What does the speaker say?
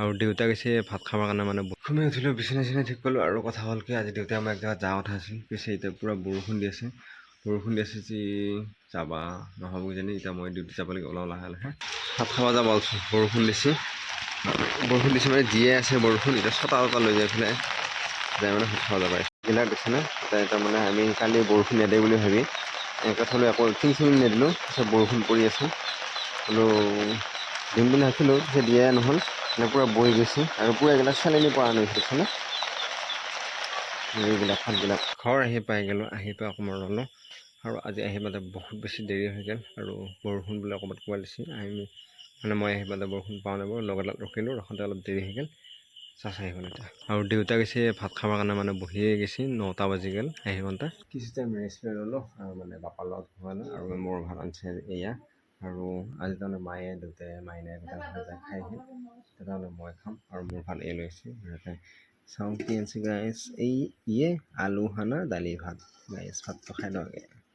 আৰু দেউতা গৈছে ভাত খাবৰ কাৰণে মানে শুই উঠিলোঁ বিচনা চিচনা ঠিক কৰিলোঁ আৰু কথা হ'ল কি আজি দেউতাই আমাৰ এক জেগাত যোৱা কথা আছিল পিছে এতিয়া পূৰা বৰষুণ দি আছে যি যাবা নহ'ব কিজানি এতিয়া মই ডিউটি যাব লাগিব অলপ লাহে লাহে ভাত খাব যাব ওলাইছোঁ বৰষুণ দিছে মানে দিয়ে আছে বৰষুণ এতিয়া ছটা লৈ যাই পেলাই যাই মানে ভাত খাব যাব এইবিলাক দেখিছেনে এতিয়া মানে আমি কালি বৰষুণ নিদিয়ে বুলি ভাবি এনেকৈ থ'লোঁ একো টিং নিদিলোঁ পিছত বৰষুণ পৰি আছে বোলো দিম বুলি ভাবিছিলোঁ পিছত দিয়ে নহ'ল মানে পূৰা বৈ গৈছে আৰু পূৰা এইবিলাক চেলেনি পৰা আনিছেনে এইবিলাক ফাটবিলাক ঘৰ আহি পাই গ'লোঁ আহি পাই অকণমান ৰ'লোঁ আৰু আজি আহি পাওঁতে বহুত বেছি দেৰি হৈ গ'ল আৰু বৰষুণ বোলে অকণমান কোৱা দিছে আমি মানে মই আহি পাওঁতে বৰষুণ পাওঁ নাপাওঁ লগত ৰখিলোঁ ৰখোঁতে অলপ দেৰি হৈ গ'ল চাহ আহি গ'ল এতিয়া আৰু দেউতা গৈছে ভাত খাবৰ কাৰণে মানে বহিয়ে গৈছে 9টা বাজি গ'ল আহি পাওঁতে কিছু টাইম ৰেষ্ট লৈ ল'লোঁ আৰু মানে বাপাৰ লগত সোমালোঁ আৰু মোৰ ভাত আনিছে এয়া আৰু আজি তাৰমানে মায়ে দেউতাই মাইনাই গোটেই খাই আহিল তেতিয়াহ'লে মই খাম আৰু মোৰ ভাল এই লৈছে সিহঁতে চাওঁ কি আনিছে গাইছ এই ইয়ে আলু সানা দালি ভাত গাইছ ভাতটো খাই লওঁগে